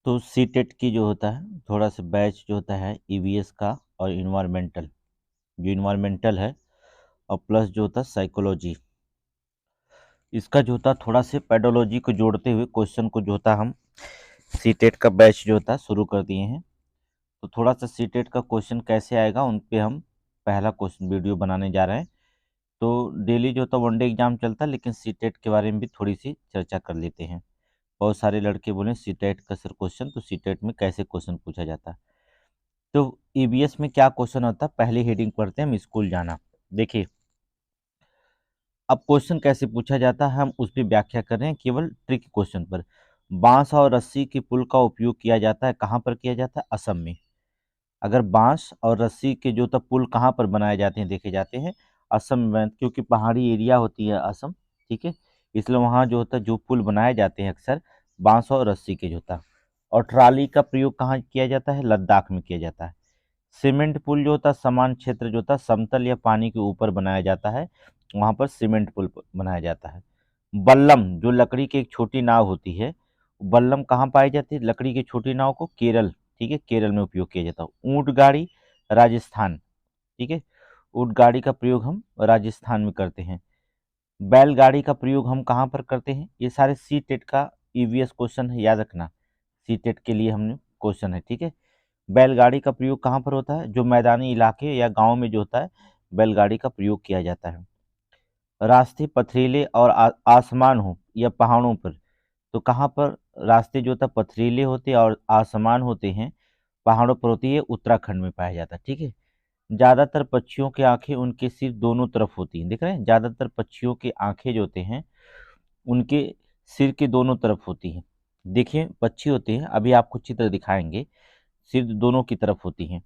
तो सीटेट की जो होता है थोड़ा सा बैच जो होता है ईवीएस का और इन्वायरमेंटल, जो इन्वायरमेंटल है और प्लस जो होता है साइकोलॉजी, इसका जो होता है थोड़ा से पेडोलॉजी को जोड़ते हुए क्वेश्चन को जो होता है हम सीटेट का बैच जो होता है शुरू कर दिए हैं। तो थोड़ा सा सीटेट का क्वेश्चन कैसे आएगा उन पे हम पहला क्वेश्चन वीडियो बनाने जा रहे हैं। तो डेली जो होता है वनडे एग्जाम चलता है, लेकिन सीटेट के बारे में भी थोड़ी सी चर्चा कर लेते हैं। बहुत सारे लड़के बोले सीटेट का सर क्वेश्चन, तो सीटेट में कैसे क्वेश्चन पूछा जाता है। तो ईबीएस में क्या क्वेश्चन होता है, पहली हेडिंग पढ़ते हैं हम, स्कूल जाना। देखिए अब क्वेश्चन कैसे पूछा जाता है हम उस पर व्याख्या कर रहे हैं, केवल ट्रिक क्वेश्चन पर। बांस और रस्सी के पुल का उपयोग किया जाता है, कहाँ पर किया जाता है, असम में। अगर बांस और रस्सी के जो तब पुल कहाँ पर बनाए जाते हैं देखे जाते हैं, असम में, क्योंकि पहाड़ी एरिया होती है असम, ठीक है। इसलिए वहाँ जो होता है जो पुल बनाए जाते हैं अक्सर बांस और रस्सी के जो होता है। और ट्राली का प्रयोग कहाँ किया जाता है, लद्दाख में किया जाता है। सीमेंट पुल जो होता है समान क्षेत्र जो होता है समतल या पानी के ऊपर बनाया जाता है, वहाँ पर सीमेंट पुल बनाया जाता है। बल्लम जो लकड़ी की एक छोटी नाव होती है, बल्लम कहाँ पाई जाती है, लकड़ी की छोटी नाव को केरल, ठीक है, केरल में उपयोग किया जाता है। ऊंट गाड़ी राजस्थान, ठीक है, ऊंट गाड़ी का प्रयोग हम राजस्थान में करते हैं। बैलगाड़ी का प्रयोग हम कहाँ पर करते हैं, ये सारे सी टेट का ईवीएस क्वेश्चन है, याद रखना। सी टेट के लिए हमने क्वेश्चन है, ठीक है। बैलगाड़ी का प्रयोग कहाँ पर होता है, जो मैदानी इलाके या गांव में जो होता है बैलगाड़ी का प्रयोग किया जाता है। रास्ते पथरीले और आसमान हो या पहाड़ों पर, तो कहाँ पर रास्ते जो होता है पथरीले होते हैं और आसमान होते हैं, पहाड़ों पर होती है, उत्तराखंड में पाया जाता है, ठीक है। ज़्यादातर पक्षियों की आंखें उनके सिर दोनों तरफ होती हैं, देख रहे हैं, ज़्यादातर पक्षियों की आंखें जो होते हैं उनके सिर के दोनों तरफ होती हैं। देखिए पक्षी होते हैं, अभी आपको चित्र दिखाएंगे, सिर दोनों की तरफ होती हैं।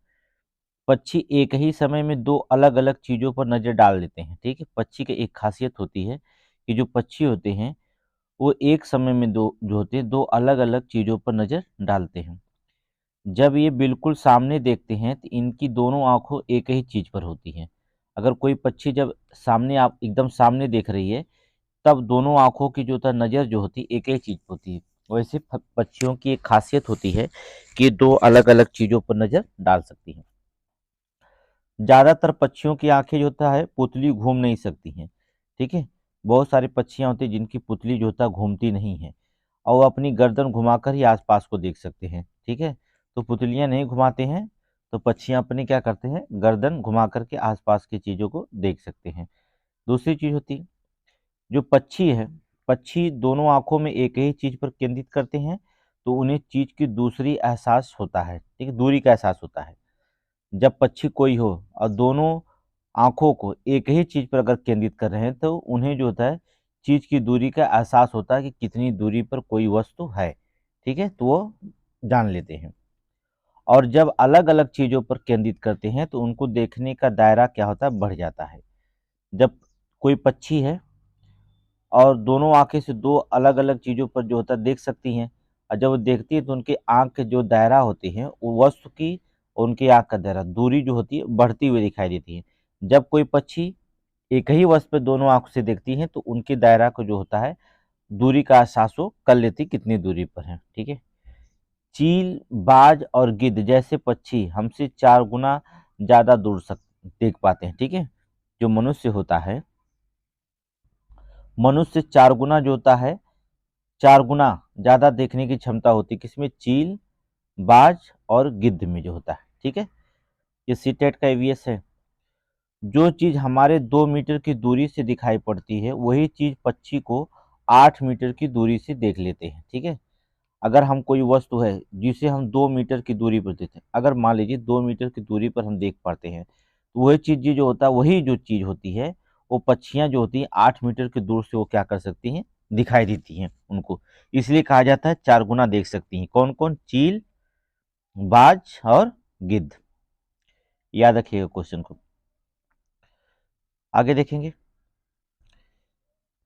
पक्षी एक ही समय में दो अलग अलग चीज़ों पर नज़र डाल देते हैं, ठीक है। पक्षी की एक खासियत होती है कि जो पक्षी होते हैं वो एक समय में दो जो होते हैं दो अलग अलग चीज़ों पर नज़र डालते हैं। जब ये बिल्कुल सामने देखते हैं तो इनकी दोनों आंखों एक ही चीज़ पर होती हैं। अगर कोई पक्षी जब सामने आप एकदम सामने देख रही है, तब दोनों आंखों की जो होता है नज़र जो होती है एक ही चीज़ पर होती है। वैसे पक्षियों की एक खासियत होती है कि दो अलग अलग चीज़ों पर नज़र डाल सकती हैं। ज़्यादातर पक्षियों की आंखें जो होता है पुतली घूम नहीं सकती हैं, ठीक है। बहुत सारी पक्षियाँ होती हैं जिनकी पुतली जो होता है घूमती नहीं है, और वो अपनी गर्दन घुमाकर ही आसपास को देख सकते हैं, ठीक है। तो पुतलियाँ नहीं घुमाते हैं, तो पक्षियाँ अपनी क्या करते हैं, गर्दन घुमा करके आसपास की चीज़ों को देख सकते हैं। दूसरी चीज़ होती है, जो पक्षी है, पक्षी दोनों आंखों में एक ही चीज़ पर केंद्रित करते हैं, तो उन्हें चीज़ की दूसरी एहसास होता है, ठीक है, दूरी का एहसास होता है। जब पक्षी कोई हो और दोनों आँखों को एक ही चीज़ पर अगर केंद्रित कर रहे हैं, तो उन्हें जो होता है चीज़ की दूरी का एहसास होता है कि कितनी दूरी पर कोई वस्तु है, ठीक है, तो वो जान लेते हैं। और जब अलग-अलग चीज़ों पर केंद्रित करते हैं, तो उनको देखने का दायरा क्या होता है, बढ़ जाता है। जब कोई पक्षी है और दोनों आँखें से दो अलग-अलग चीज़ों पर जो होता है देख सकती हैं, और जब वो देखती है तो उनकी आँख के जो दायरा होती है, वो वस्तु की उनकी आँख का दायरा, दूरी जो होती है बढ़ती हुई दिखाई देती है। जब कोई पक्षी एक ही वस्तु पे दोनों आँखों से देखती हैं, तो उनके दायरा को जो होता है, दूरी का एहसास वो कर लेती कितनी दूरी पर है, ठीक है। चील, बाज और गिद्ध जैसे पक्षी हमसे 4 गुना ज़्यादा दूर सक देख पाते हैं, ठीक है। जो मनुष्य होता है, मनुष्य 4 गुना जो होता है, 4 गुना ज़्यादा देखने की क्षमता होती है किसमें, चील, बाज और गिद्ध में जो होता है, ठीक है। ये सीटेट का ईवीएस है। जो चीज़ हमारे 2 मीटर की दूरी से दिखाई पड़ती है, वही चीज़ पक्षी को 8 मीटर की दूरी से देख लेते हैं, ठीक है। अगर हम कोई वस्तु है जिसे हम 2 मीटर की दूरी पर देखते हैं, अगर मान लीजिए 2 मीटर की दूरी पर हम देख पाते हैं, तो वही चीज़ जो होता है, वही जो चीज़ होती है, वो पक्षियाँ जो होती हैं 8 मीटर की दूर से वो क्या कर सकती हैं, दिखाई देती हैं उनको। इसलिए कहा जाता है 4 गुना देख सकती हैं। कौन-कौन, चील, बाज और गिद्ध। याद रखिएगा क्वेश्चन को। आगे देखेंगे,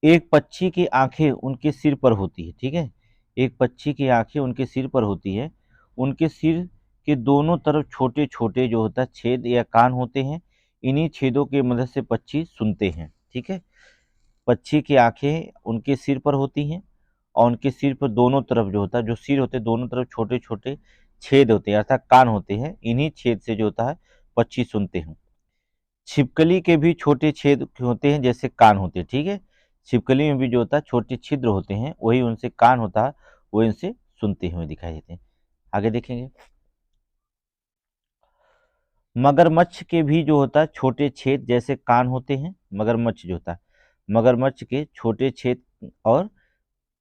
एक पक्षी की आंखें उनके सिर पर होती है, ठीक है। एक पक्षी की आंखें उनके सिर पर होती है, उनके सिर के दोनों तरफ छोटे छोटे जो होता है छेद या कान होते हैं। इन्हीं छेदों की मदद से पक्षी सुनते हैं, ठीक है। पक्षी की आंखें उनके सिर पर होती हैं, और उनके सिर पर दोनों तरफ जो होता है, जो सिर होते हैं दोनों तरफ छोटे छोटे छेद होते हैं अर्थात कान होते हैं। इन्हीं छेद से जो होता है पक्षी सुनते हैं। छिपकली के भी छोटे छेद होते हैं जैसे कान होते हैं, ठीक है। छिपकली में भी जो होता है छोटे छिद्र होते हैं, वही उनसे कान होता है, वो इनसे सुनते हुए दिखाई देते हैं। आगे देखेंगे। मगरमच्छ के भी जो होता है छोटे छेद जैसे कान होते हैं। मगरमच्छ जो होता है, मगरमच्छ के छोटे छेद और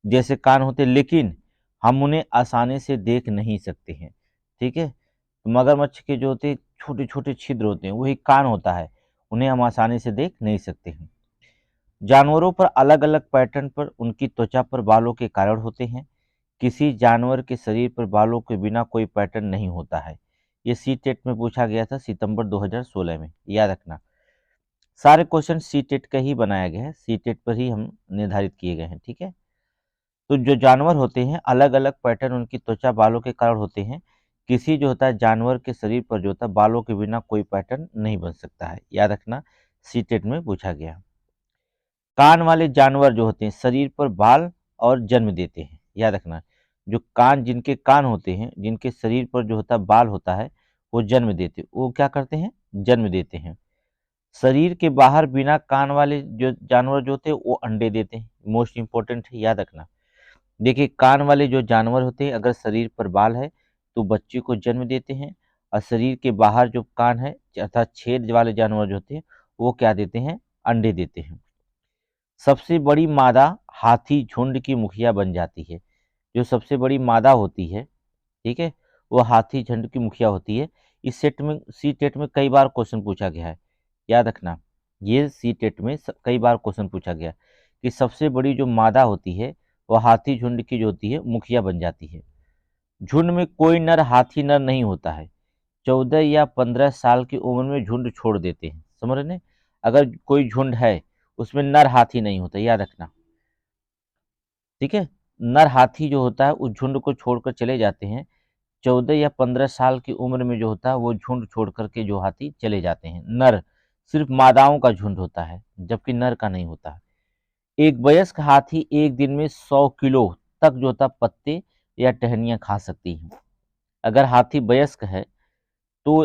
जैसे कान होते हैं, लेकिन हम उन्हें आसानी से देख नहीं सकते हैं, ठीक है। तो मगरमच्छ के जो होते हैं छोटे छोटे छिद्र होते हैं, वही कान होता है, उन्हें हम आसानी से देख नहीं सकते हैं। जानवरों पर अलग अलग पैटर्न पर उनकी त्वचा पर बालों के कारण होते हैं। किसी जानवर के शरीर पर बालों के बिना कोई पैटर्न नहीं होता है। ये सी टेट में पूछा गया था सितंबर 2016 में, याद रखना। सारे क्वेश्चन सी टेट का ही बनाया गया है, सी टेट पर ही हम निर्धारित किए गए हैं, ठीक है। तो जो जानवर होते हैं अलग अलग पैटर्न उनकी त्वचा बालों के कारण होते हैं। किसी जो होता है जानवर के शरीर पर जो होता है बालों के बिना कोई पैटर्न नहीं बन सकता है, याद रखना, सी टेट में पूछा गया। कान वाले जानवर जो होते हैं शरीर पर बाल और जन्म देते हैं, याद रखना। जो कान, जिनके कान होते हैं, जिनके शरीर पर जो होता है बाल होता है, वो जन्म देते, वो क्या करते हैं, जन्म देते हैं। शरीर के बाहर बिना कान वाले जो जानवर जो होते हैं वो अंडे देते हैं, मोस्ट इंपॉर्टेंट है, याद रखना। देखिए कान वाले जो जानवर होते हैं अगर शरीर पर बाल है तो बच्चे को जन्म देते हैं, और शरीर के बाहर जो कान है अर्थात छेद वाले जानवर जो होते हैं वो क्या देते हैं, अंडे देते हैं। सबसे बड़ी मादा हाथी झुंड की मुखिया बन जाती है। जो सबसे बड़ी मादा होती है, ठीक है, वो हाथी झुंड की मुखिया होती है। इस सेट में, सी टेट में कई बार क्वेश्चन पूछा गया है, याद रखना। ये सी टेट में कई बार क्वेश्चन पूछा गया कि सबसे बड़ी जो मादा होती है वो हाथी झुंड की जो होती है मुखिया बन जाती है। झुंड में कोई नर हाथी नर नहीं होता है। 14 या 15 साल की उम्र में झुंड छोड़ देते हैं, समझ रहे हैं? अगर कोई झुंड है उसमें नर हाथी नहीं होता, याद रखना, ठीक है। नर हाथी जो होता है उस झुंड को छोड़कर चले जाते हैं। 14 या 15 साल की उम्र में जो होता है वो झुंड छोड़ करके जो हाथी चले जाते हैं। नर सिर्फ मादाओं का झुंड होता है जबकि नर का नहीं होता है। एक वयस्क हाथी एक दिन में 100 किलो तक जो होता पत्ते या टहनियां खा सकती है। अगर हाथी वयस्क है तो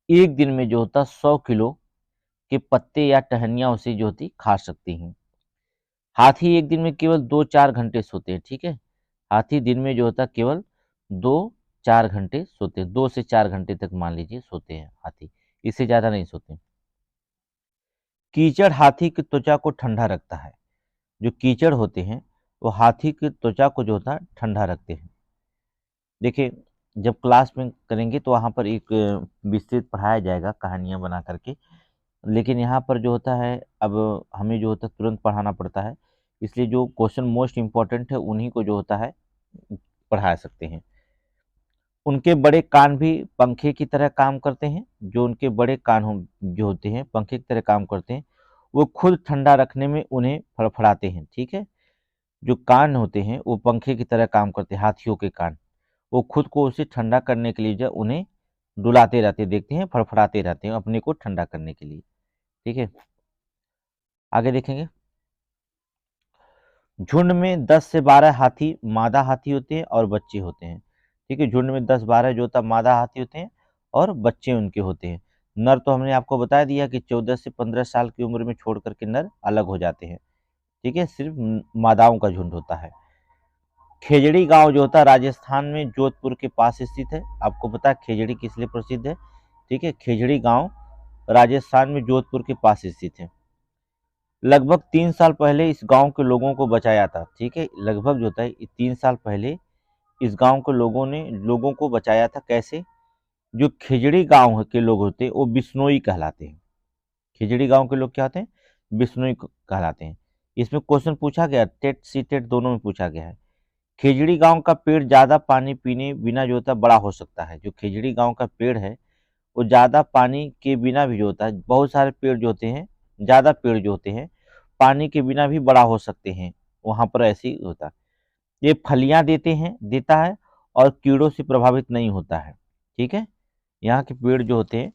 एक दिन में जो होता 100 किलो के पत्ते या टहनियां उसे जो होती खा सकती हैं। हाथी एक दिन में केवल 2-4 घंटे सोते हैं, ठीक है। हाथी दिन में जो होता है केवल 2-4 घंटे सोते हैं, 2 से 4 घंटे तक मान लीजिए सोते हैं हाथी, इससे ज्यादा नहीं सोते। कीचड़ हाथी की त्वचा को ठंडा रखता है। जो कीचड़ होते हैं वो हाथी की त्वचा को जो होता है ठंडा रखते हैं। देखिए जब क्लास में करेंगे तो वहाँ पर एक विस्तृत पढ़ाया जाएगा कहानियाँ बना करके, लेकिन यहाँ पर जो होता है अब हमें जो होता है तुरंत पढ़ाना पड़ता है, इसलिए जो क्वेश्चन मोस्ट इम्पोर्टेंट है उन्हीं को जो होता है पढ़ा सकते हैं। उनके बड़े कान भी पंखे की तरह काम करते हैं। जो उनके बड़े कान जो होते हैं पंखे की तरह काम करते हैं, वो खुद ठंडा रखने में उन्हें फड़फड़ाते हैं, ठीक है। जो कान होते हैं वो पंखे की तरह काम करते हैं, हाथियों के कान, वो खुद को उसे ठंडा करने के लिए जो उन्हें डुलाते रहते, देखते हैं फड़फड़ाते रहते हैं अपने को ठंडा करने के लिए, ठीक है। आगे देखेंगे। झुंड में 10 से 12 हाथी मादा हाथी होते हैं और बच्चे होते हैं, ठीक है। झुंड में 10-12 जो होता है मादा हाथी होते हैं और बच्चे उनके होते हैं। नर तो हमने आपको बता दिया कि 14 से 15 साल की उम्र में छोड़ करके नर अलग हो जाते हैं, ठीक है। सिर्फ मादाओं का झुंड होता है। खेजड़ी गांव जो होता है राजस्थान में जोधपुर के पास स्थित है। आपको पता है खेजड़ी किस लिए प्रसिद्ध है, ठीक है। खेजड़ी गांव राजस्थान में जोधपुर के पास स्थित है। लगभग 3 साल पहले इस गांव के लोगों को बचाया था, ठीक है। लगभग जो होता है 3 साल पहले इस गांव के लोगों को बचाया था। कैसे? जो खिजड़ी गांव के लोग होते हैं वो बिश्नोई कहलाते हैं। खिजड़ी गांव के लोग क्या होते हैं? बिश्नोई कहलाते हैं। इसमें क्वेश्चन पूछा गया, टेट सी टेट दोनों में पूछा गया है। खिजड़ी गांव का पेड़ ज्यादा पानी पीने बिना जो होता है बड़ा हो सकता है। जो खिजड़ी गांव का पेड़ है वो ज्यादा पानी के बिना भी जो होता है, बहुत सारे पेड़ जो होते हैं, ज्यादा पेड़ जो होते हैं पानी के बिना भी बड़ा हो सकते हैं, वहां पर ऐसे ही होता है। ये फलियां देता है और कीड़ों से प्रभावित नहीं होता है, ठीक है। यहाँ के पेड़ जो होते हैं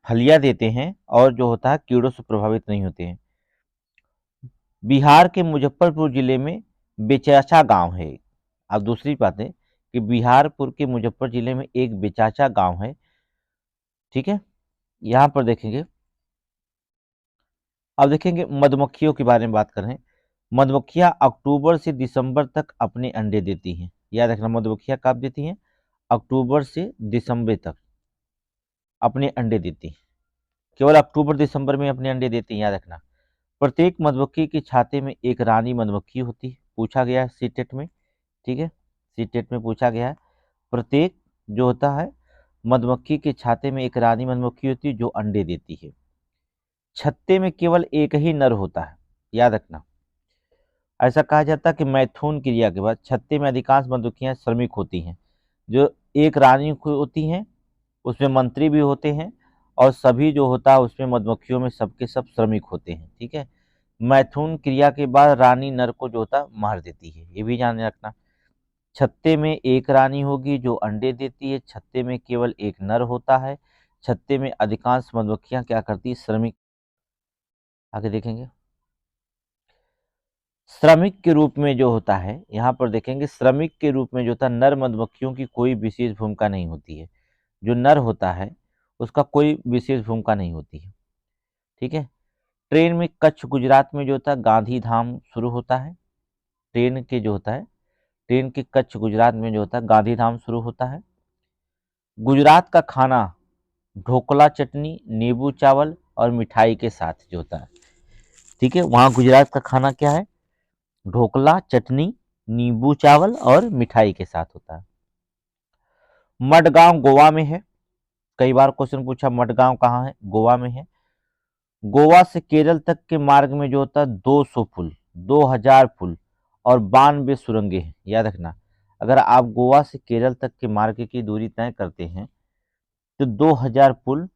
फलियां देते हैं और जो होता है कीड़ों से प्रभावित नहीं होते हैं। बिहार के मुजफ्फरपुर जिले में बेचाचा गांव है। अब दूसरी बात है कि बिहारपुर के मुजफ्फर जिले में एक बेचाचा गांव है। ठीक है, यहाँ पर देखेंगे। अब देखेंगे मधुमक्खियों के बारे में बात कर रहे हैं। मधुमक्खियां अक्टूबर से दिसंबर तक अपने अंडे देती हैं। याद रखना, मधुमक्खियां कब देती हैं? अक्टूबर से दिसंबर तक अपने अंडे देती हैं। केवल अक्टूबर दिसंबर में अपने अंडे देती हैं, याद रखना। प्रत्येक मधुमक्खी के छाते में एक रानी मधुमक्खी होती है, पूछा गया है सीटेट में। ठीक है, सीटेट में पूछा गया है। प्रत्येक जो होता है मधुमक्खी के छाते में एक रानी मधुमक्खी होती है जो अंडे देती है। छत्ते में केवल एक ही नर होता है, याद रखना। ऐसा कहा जाता है कि मैथुन क्रिया के बाद छत्ते में अधिकांश मधुमक्खियां श्रमिक होती हैं। जो एक रानी होती हैं उसमें मंत्री भी होते हैं, और सभी जो होता है उसमें मधुमक्खियों में सबके सब श्रमिक होते हैं। ठीक है, मैथुन क्रिया के बाद रानी नर को जो होता है मार देती है, ये भी ध्यान रखना। छत्ते में एक रानी होगी जो अंडे देती है, छत्ते में केवल एक नर होता है, छत्ते में अधिकांश मधुमक्खियां क्या करती है? श्रमिक। आगे देखेंगे श्रमिक के रूप में जो होता है, यहाँ पर देखेंगे श्रमिक के रूप में जो होता है नर मधुमक्खियों की कोई विशेष भूमिका नहीं होती है। जो नर होता है उसका कोई विशेष भूमिका नहीं होती है। ठीक है, ट्रेन में कच्छ गुजरात में जो होता है गांधी धाम शुरू होता है। ट्रेन के जो होता है, ट्रेन के कच्छ गुजरात में जो होता है गांधी धाम शुरू होता है। गुजरात का खाना ढोकला चटनी नींबू चावल और मिठाई के साथ जो होता है। ठीक है, वहाँ गुजरात का खाना क्या है? ढोकला चटनी नींबू चावल और मिठाई के साथ होता है। मडगांव गोवा में है। कई बार क्वेश्चन पूछा मडगांव कहाँ है? गोवा में है। गोवा से केरल तक के मार्ग में जो होता है 200 पुल, 2000 पुल और 92 सुरंगें हैं। याद रखना, अगर आप गोवा से केरल तक के मार्ग की दूरी तय करते हैं तो 2000 पुल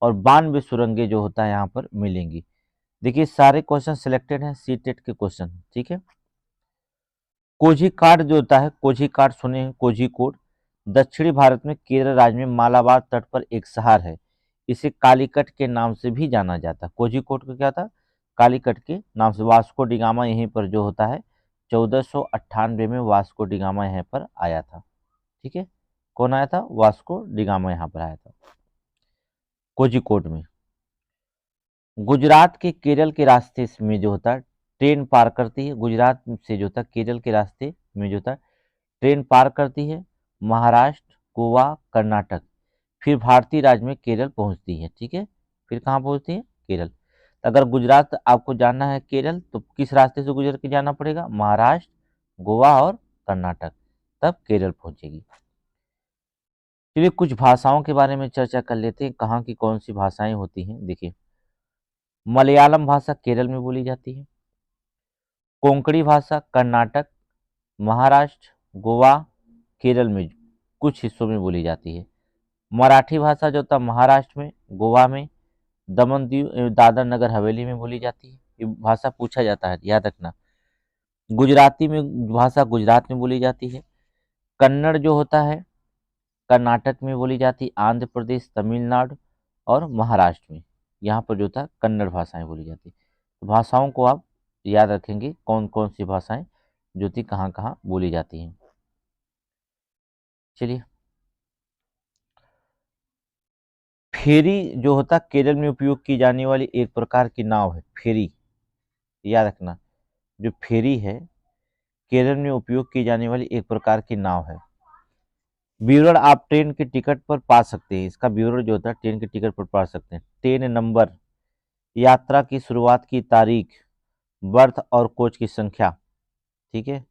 और 92 सुरंगें जो होता है यहाँ पर मिलेंगी। देखिए सारे क्वेश्चन सिलेक्टेड हैं सी टेट के क्वेश्चन। ठीक है, कोझीकोड जो होता है, कोझीकोड सुने हैं, कोझीकोड दक्षिणी भारत में केरल राज्य में मालाबार तट पर एक शहर है। इसे कालीकट के नाम से भी जाना जाता है। कोझीकोड को क्या था? कालीकट के नाम से। वास्को डिगामा यहीं पर जो होता है 1498 में वास्को डिगामा यहाँ पर आया था। ठीक है, कौन आया था? वास्को डिगामा यहाँ पर आया था कोझीकोड में। गुजरात के केरल के रास्ते में जो होता है ट्रेन पार करती है। गुजरात से जो होता है केरल के रास्ते में जो होता है ट्रेन पार करती है महाराष्ट्र, गोवा, कर्नाटक, फिर भारतीय राज्य में केरल पहुंचती है। ठीक है, फिर कहाँ पहुंचती है? केरल। तो अगर गुजरात आपको जाना है केरल तो किस रास्ते से गुजर के जाना पड़ेगा? महाराष्ट्र, गोवा और कर्नाटक, तब केरल पहुंचेगी। चलिए कुछ भाषाओं के बारे में चर्चा कर लेते हैं, कहाँ की कौन सी भाषाएं होती हैं। देखिए मलयालम भाषा केरल में बोली जाती है। कोंकणी भाषा कर्नाटक, महाराष्ट्र, गोवा, केरल में कुछ हिस्सों में बोली जाती है। मराठी भाषा जो था महाराष्ट्र में, गोवा में, दमन दीव दादर नगर हवेली में बोली जाती है। ये भाषा पूछा जाता है, याद रखना। गुजराती में भाषा गुजरात में बोली जाती है। कन्नड़ जो होता है कर्नाटक में बोली जाती है। आंध्र प्रदेश, तमिलनाडु और महाराष्ट्र में यहाँ पर जो था कन्नड़ भाषाएं बोली जाती है। तो भाषाओं को आप याद रखेंगे कौन कौन सी भाषाएं जो थी कहाँ कहाँ बोली जाती हैं। चलिए फेरी जो होता केरल में उपयोग की जाने वाली एक प्रकार की नाव है। फेरी, याद रखना, जो फेरी है केरल में उपयोग की जाने वाली एक प्रकार की नाव है। विवरण आप ट्रेन के टिकट पर पा सकते हैं। इसका विवरण जो होता है ट्रेन के टिकट पर पा सकते हैं। ट्रेन नंबर, यात्रा की शुरुआत की तारीख, बर्थ और कोच की संख्या। ठीक है,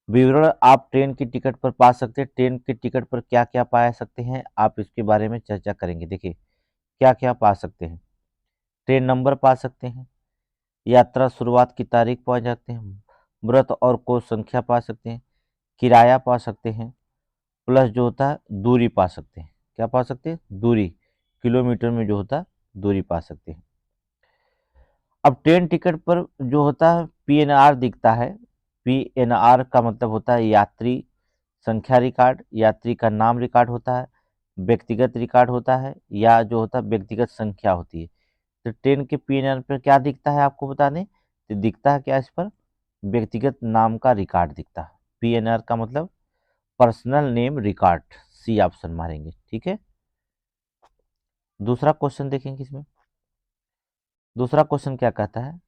विवरण आप ट्रेन की टिकट पर पा सकते हैं। ट्रेन के टिकट पर क्या क्या पा सकते हैं आप इसके बारे में चर्चा करेंगे। देखिए क्या क्या पा सकते हैं। ट्रेन नंबर पा सकते हैं, यात्रा शुरुआत की तारीख पा सकते हैं, व्रत और कोच संख्या पा सकते हैं, किराया पा सकते हैं, प्लस जो होता है दूरी पा सकते हैं। क्या पा सकते हैं? दूरी, किलोमीटर में जो होता है दूरी पा सकते हैं। अब ट्रेन टिकट पर जो होता है पीएनआर दिखता है। पीएनआर का मतलब होता है यात्री संख्या रिकॉर्ड, यात्री का नाम रिकॉर्ड होता है, व्यक्तिगत रिकॉर्ड होता है, या जो होता है व्यक्तिगत संख्या होती है। तो ट्रेन के पीएनआर पर क्या दिखता है आपको बता दें, तो दिखता है क्या इस पर? व्यक्तिगत नाम का रिकॉर्ड दिखता है। पीएनआर का मतलब personal name record, C option मारेंगे। ठीक है, दूसरा क्वेश्चन देखेंगे इसमें। दूसरा क्वेश्चन क्या कहता है,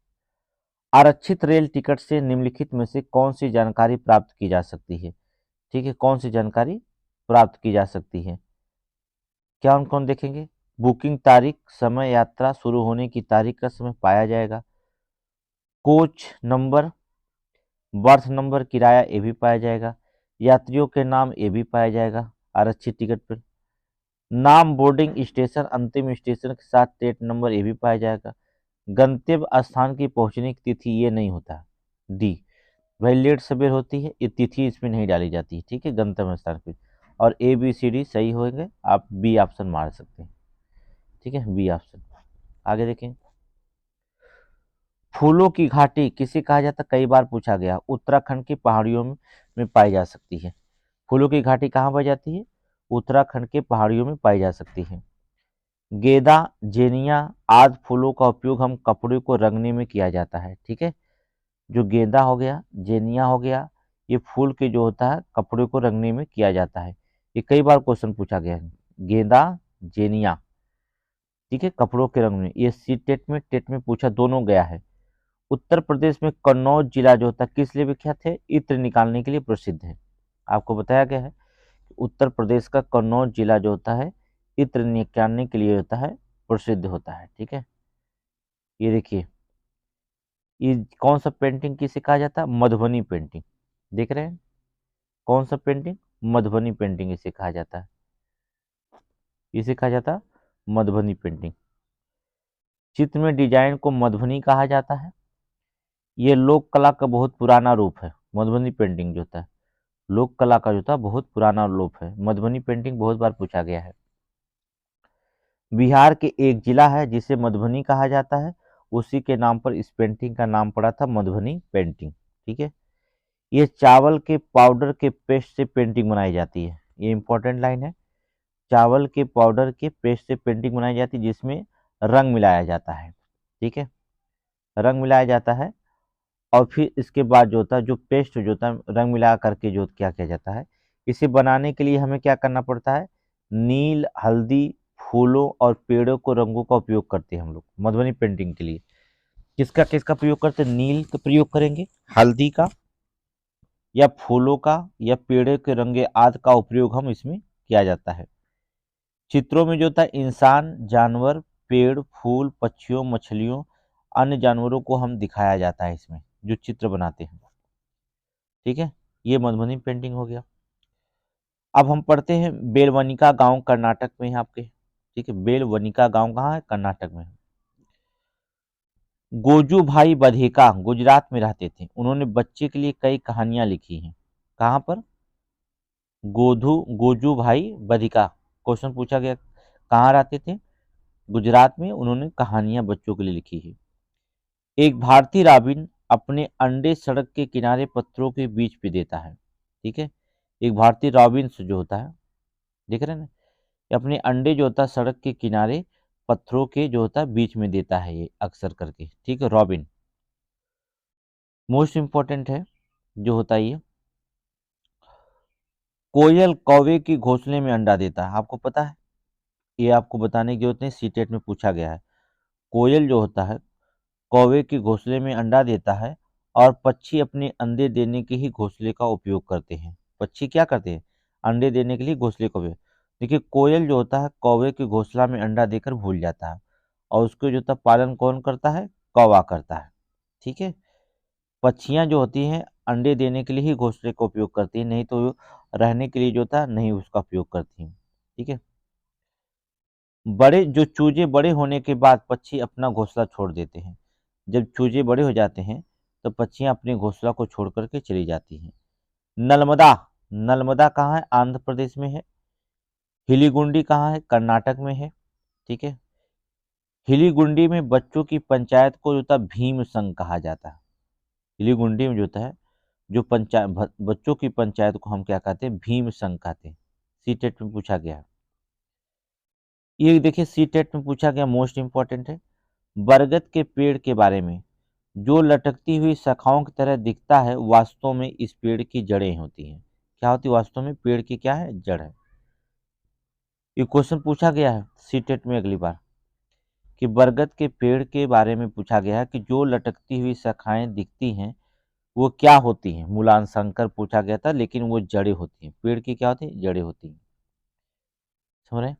आरक्षित रेल टिकट से निम्नलिखित में से कौन सी जानकारी प्राप्त की जा सकती है। ठीक है, कौन सी जानकारी प्राप्त की जा सकती है, क्या उन कौन देखेंगे। बुकिंग तारीख, समय, यात्रा शुरू होने की तारीख का समय पाया जाएगा, कोच नंबर, बर्थ नंबर, किराया ये भी पाया जाएगा, यात्रियों के नाम ये भी पाया जाएगा आरक्षित टिकट पर, नाम, बोर्डिंग स्टेशन, अंतिम स्टेशन के साथ टेट नंबर ये भी पाया जाएगा, गंतव्य स्थान की पहुंचने की तिथि ये नहीं होता। डी, भाई लेट सवेर होती है, ये तिथि इसमें नहीं डाली जाती है। ठीक है, गंतव्य स्थान पे, और ए बी सी डी सही होंगे, आप बी ऑप्शन मार सकते हैं। ठीक है, बी ऑप्शन। आगे देखें, फूलों की घाटी किसे कहा जाता है, कई बार पूछा गया, उत्तराखंड की पहाड़ियों में पाई जा सकती है। फूलों की घाटी कहाँ पाई जाती है, उत्तराखंड के पहाड़ियों में पाई जा सकती है। गेंदा, जेनिया आदि फूलों का उपयोग हम कपड़े को रंगने में किया जाता है। ठीक है, जो गेंदा हो गया, जेनिया हो गया, ये फूल के जो होता है कपड़े को रंगने में किया जाता है। ये कई बार क्वेश्चन पूछा गया है, गेंदा, जेनिया। ठीक है, कपड़ों के रंग में, ये सी टेट में पूछा, दोनों गया है। उत्तर प्रदेश में कन्नौज जिला जो होता है किस लिए विख्यात है, इत्र निकालने के लिए प्रसिद्ध है। आपको बताया गया है उत्तर प्रदेश का कन्नौज जिला जो होता है इत्र निकालने के लिए होता है, प्रसिद्ध होता है। ठीक है, ये देखिए, ये कौन सा पेंटिंग किसे कहा जाता है, मधुबनी पेंटिंग। देख रहे हैं, कौन सा पेंटिंग, मधुबनी पेंटिंग इसे कहा जाता है, इसे कहा जाता है मधुबनी पेंटिंग। चित्र में डिजाइन को मधुबनी कहा जाता है, ये लोक कला का बहुत पुराना रूप है। मधुबनी पेंटिंग जो होता है लोक कला का जो था बहुत पुराना रूप है। मधुबनी पेंटिंग बहुत बार पूछा गया है। बिहार के एक जिला है जिसे मधुबनी कहा जाता है, उसी के नाम पर इस पेंटिंग का नाम पड़ा था मधुबनी पेंटिंग। ठीक है, ये चावल के पाउडर के पेस्ट से पेंटिंग बनाई जाती है, ये इंपॉर्टेंट लाइन है। चावल के पाउडर के पेस्ट से पेंटिंग बनाई जाती है जिसमें रंग मिलाया जाता है। ठीक है, रंग मिलाया जाता है, और फिर इसके बाद जो होता है जो पेस्ट जो होता है रंग मिला करके जो क्या किया जाता है, इसे बनाने के लिए हमें क्या करना पड़ता है, नील, हल्दी, फूलों और पेड़ों को रंगों का उपयोग करते हैं हम लोग मधुबनी पेंटिंग के लिए। किसका किसका प्रयोग करते हैं, नील का प्रयोग करेंगे, हल्दी का, या फूलों का, या पेड़ों के रंगे आदि का उपयोग हम इसमें किया जाता है। चित्रों में जो होता है इंसान, जानवर, पेड़, फूल, पक्षियों, मछलियों, अन्य जानवरों को हम दिखाया जाता है इसमें जो चित्र बनाते हैं। ठीक है, ये मधुबनी पेंटिंग हो गया। अब हम पढ़ते हैं बेलवनिका गांव कर्नाटक में है आपके। ठीक है, बेलवनिका गांव कहाँ है, कर्नाटक में है। गोजू भाई बधेका गुजरात में रहते थे, उन्होंने बच्चे के लिए कई कहानियां लिखी हैं। कहाँ पर, गोजू भाई बधिका, क्वेश्चन पूछा गया कहाँ रहते थे, गुजरात में, उन्होंने कहानियां बच्चों के लिए लिखी है। एक भारतीय रॉबिन अपने अंडे सड़क के किनारे पत्थरों के बीच पे देता है। ठीक है, एक भारतीय रॉबिन जो होता है, देख रहे हैं ना, ये अपने अंडे जो होता है सड़क के किनारे पत्थरों के जो होता है बीच में देता है, ये अक्सर करके। ठीक है, रॉबिन मोस्ट इंपॉर्टेंट है जो होता है ये। कोयल कौवे की घोंसले में अंडा देता है, आपको पता है, ये आपको बताने की जरूरत नहीं, सीटेट में पूछा गया है। कोयल जो होता है कौवे के घोंसले में अंडा देता है, और पक्षी अपने अंडे देने के ही घोंसले का उपयोग करते हैं। पक्षी क्या करते हैं, अंडे देने के लिए घोंसले का उपयोग। देखिए, कोयल जो होता है कौवे के घोंसला में अंडा देकर भूल जाता है, और उसको जो होता है पालन कौन करता है, कौवा करता है। ठीक है, पक्षियां जो होती हैं अंडे देने के लिए ही घोंसले का उपयोग करती हैं, नहीं तो रहने के लिए जो होता है नहीं उसका उपयोग करती हैं। ठीक है, बड़े जो चूजे बड़े होने के बाद पक्षी अपना घोंसला छोड़ देते हैं। जब चूजे बड़े हो जाते हैं तो पक्षियां अपने घोंसला को छोड़ करके चली जाती हैं। नर्मदा, नर्मदा कहाँ है, आंध्र प्रदेश में है। हिलीगुंडी कहाँ है, कर्नाटक में है। ठीक है, हिलीगुंडी में बच्चों की पंचायत को जो होता है भीम संघ कहा जाता है। हिलीगुंडी में जो होता है जो पंचायत बच्चों की पंचायत को हम क्या कहते हैं, भीम संघ कहते हैं। सीटेट में पूछा गया है। ये देखिए सीटेट में पूछा गया, मोस्ट इंपॉर्टेंट है। बरगद के पेड़ के बारे में जो लटकती हुई शाखाओं की तरह दिखता है वास्तव में इस पेड़ की जड़ें होती हैं। क्या होती है? वास्तव में पेड़ की क्या है? जड़ है। ये क्वेश्चन पूछा गया है सीटेट में अगली बार कि बरगद के पेड़ के बारे में पूछा गया है कि जो लटकती हुई शाखाएं दिखती हैं वो क्या होती हैं। मूलांशांकर पूछा गया था, लेकिन वो जड़ें होती हैं। पेड़ की क्या होती है? जड़ें होती हैं। समझ रहे?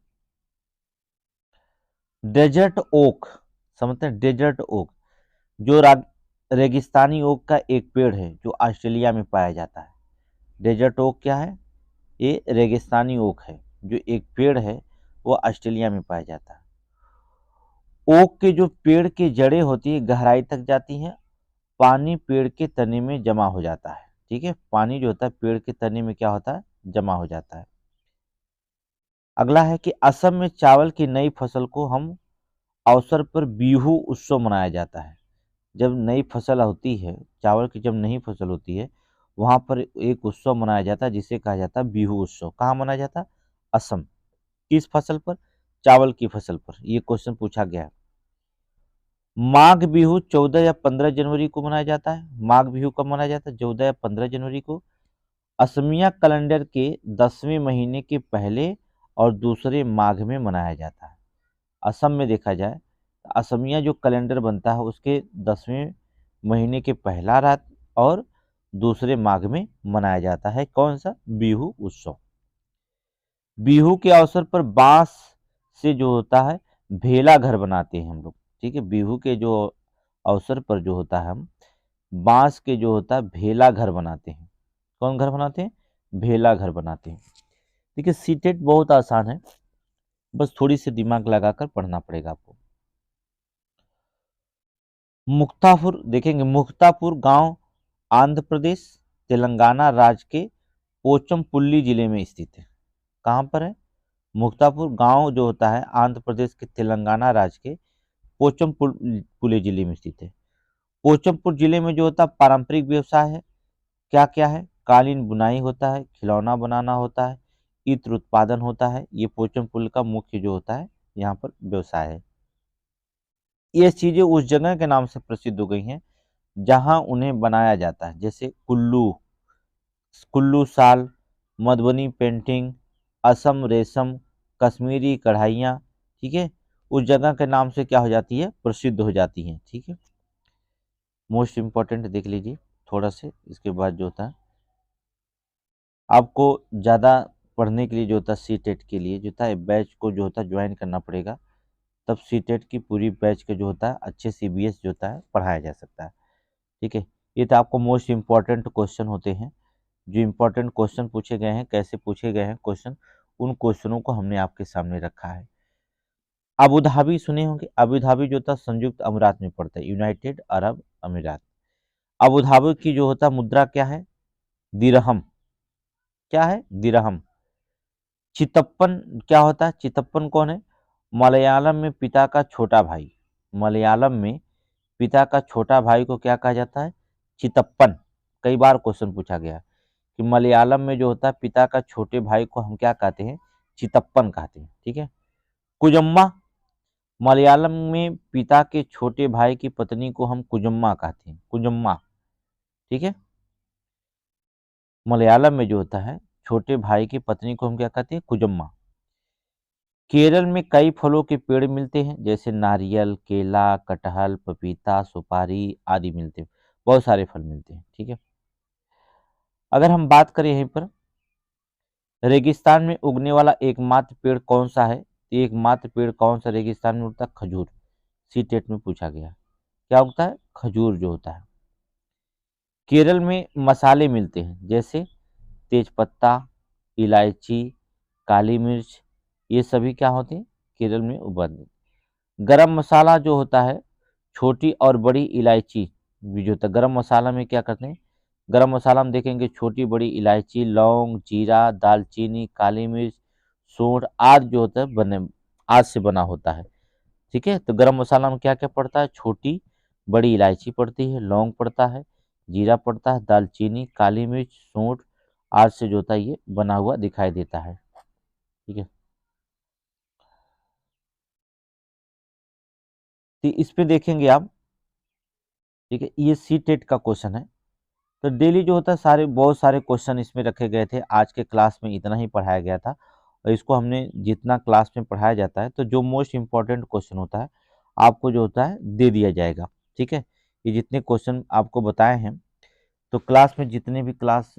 डेजर्ट ओक, समझते हैं? डेजर्ट ओक जो रेगिस्तानी ओक का एक पेड़ है जो ऑस्ट्रेलिया में पाया जाता है। डेजर्ट ओक क्या है? ये रेगिस्तानी ओक है जो एक पेड़ है, वो ऑस्ट्रेलिया में पाया जाता है। ओक के जो पेड़ की जड़ें होती है गहराई तक जाती हैं, पानी पेड़ के तने में जमा हो जाता है। ठीक है, पानी जो होता है पेड़ के तने में क्या होता है? जमा हो जाता है। अगला है कि असम में चावल की नई फसल को हम अवसर पर बिहू उत्सव मनाया जाता है। जब नई फसल होती है, चावल की जब नई फसल होती है, वहां पर एक उत्सव मनाया जाता है जिसे कहा जाता है बिहू उत्सव। कहाँ मनाया जाता है? असम। किस फसल पर? चावल की फसल पर। ये क्वेश्चन पूछा गया है। माघ बिहू 14 या 15 जनवरी को मनाया जाता है। माघ बिहू कब मनाया जाता है? 14 या 15 जनवरी को। असमिया कैलेंडर के 10वें महीने के पहले और दूसरे माघ में मनाया जाता है। असम में देखा जाए तो असमिया जो कैलेंडर बनता है उसके 10वें महीने के पहला रात और दूसरे माघ में मनाया जाता है। कौन सा? बिहू उत्सव। बिहू के अवसर पर बांस से जो होता है भेला घर बनाते हैं हम लोग। ठीक है, बिहू के जो अवसर पर जो होता है हम बांस के जो होता है भेला घर बनाते हैं। कौन घर बनाते हैं? भेला घर बनाते हैं। देखिए सीटेट बहुत आसान है, बस थोड़ी सी दिमाग लगाकर पढ़ना पड़ेगा आपको। मुक्तापुर देखेंगे, मुक्तापुर गांव आंध्र प्रदेश तेलंगाना राज्य के पोचमपल्ली जिले में स्थित है। कहाँ पर है? मुक्तापुर गांव जो होता है आंध्र प्रदेश के तेलंगाना राज्य के पोचमपल्ली जिले में स्थित है। पोचमपुर जिले में जो होता है पारंपरिक व्यवसाय है। क्या क्या है? कालीन बुनाई होता है, खिलौना बनाना होता है, इत्र उत्पादन होता है। ये पोचमपुल का मुख्य जो होता है यहाँ पर व्यवसाय है। ये चीजें उस जगह के नाम से प्रसिद्ध हो गई हैं जहां उन्हें बनाया जाता है, जैसे कुल्लू, कुल्लू शाल, मधुबनी पेंटिंग, असम रेशम, कश्मीरी कढ़ाइयाँ। ठीक है, उस जगह के नाम से क्या हो जाती है? प्रसिद्ध हो जाती हैं। ठीक है, मोस्ट इम्पोर्टेंट देख लीजिए थोड़ा से, इसके बाद जो होता है आपको ज़्यादा पढ़ने के लिए जो होता है सी टेट के लिए जो होता है बैच को जो होता है ज्वाइन करना पड़ेगा, तब सी टेट की पूरी बैच का जो होता है अच्छे CBS जो होता है पढ़ाया जा सकता है। ठीक है, ये तो आपको मोस्ट इम्पॉर्टेंट क्वेश्चन होते हैं, जो इम्पोर्टेंट क्वेश्चन पूछे गए हैं, कैसे पूछे गए हैं क्वेश्चन, उन क्वेश्चनों को हमने आपके सामने रखा है। अबू धाबी सुने होंगे, अबू धाबी जो होता है संयुक्त अमीरात में पड़ता है, यूनाइटेड अरब अमीरात। अबू धाबी की जो होता है मुद्रा क्या है? दिरहम। क्या है? दिरहम। चितप्पन क्या होता है? चितप्पन कौन है? मलयालम में पिता का छोटा भाई। मलयालम में पिता का छोटा भाई को क्या कहा जाता है? चितप्पन। कई बार क्वेश्चन पूछा गया है कि मलयालम में जो होता है पिता का छोटे भाई को हम क्या कहते हैं? चितप्पन कहते हैं। ठीक है, कुजम्मा, मलयालम में पिता के छोटे भाई की पत्नी को हम कुजम्मा कहते हैं। कुजम्मा। ठीक है, मलयालम में जो होता है छोटे भाई की पत्नी को हम क्या कहते हैं? कुजम्मा। केरल में कई फलों के पेड़ मिलते हैं, जैसे नारियल, केला, कटहल, पपीता, सुपारी आदि मिलते हैं। बहुत सारे फल मिलते हैं। ठीक है, अगर हम बात करें यहीं पर रेगिस्तान में उगने वाला एकमात्र पेड़ कौन सा है, तो एकमात्र पेड़ कौन सा रेगिस्तान में उगता है? खजूर। सी टेट में पूछा गया। क्या उगता है? खजूर जो होता है। केरल में मसाले मिलते हैं, जैसे तेजपत्ता, इलायची, काली मिर्च। ये सभी क्या होते हैं? केरल में उगते। गरम मसाला जो होता है, छोटी और बड़ी इलायची भी जो होता है, गरम मसाला में क्या करते हैं? गरम मसाला में देखेंगे छोटी बड़ी इलायची, लौंग, जीरा, दालचीनी, काली मिर्च, सूंड आदि जो होता है बने आदि से बना होता है। ठीक है, तो गरम मसाला में क्या क्या पड़ता है? छोटी बड़ी इलायची पड़ती है, लौंग पड़ता है, जीरा पड़ता है, दालचीनी, काली मिर्च, सूंड आदि से जो होता है ये बना हुआ दिखाई देता है। ठीक है, तो इस पे देखेंगे आप ठीक है, ये सी टेट का क्वेश्चन है। तो डेली जो होता है सारे बहुत सारे क्वेश्चन इसमें रखे गए थे। आज के क्लास में इतना ही पढ़ाया गया था और इसको हमने जितना क्लास में पढ़ाया जाता है तो जो मोस्ट इम्पॉर्टेंट क्वेश्चन होता है आपको जो होता है दे दिया जाएगा। ठीक है, ये जितने क्वेश्चन आपको बताए हैं तो क्लास में जितने भी क्लास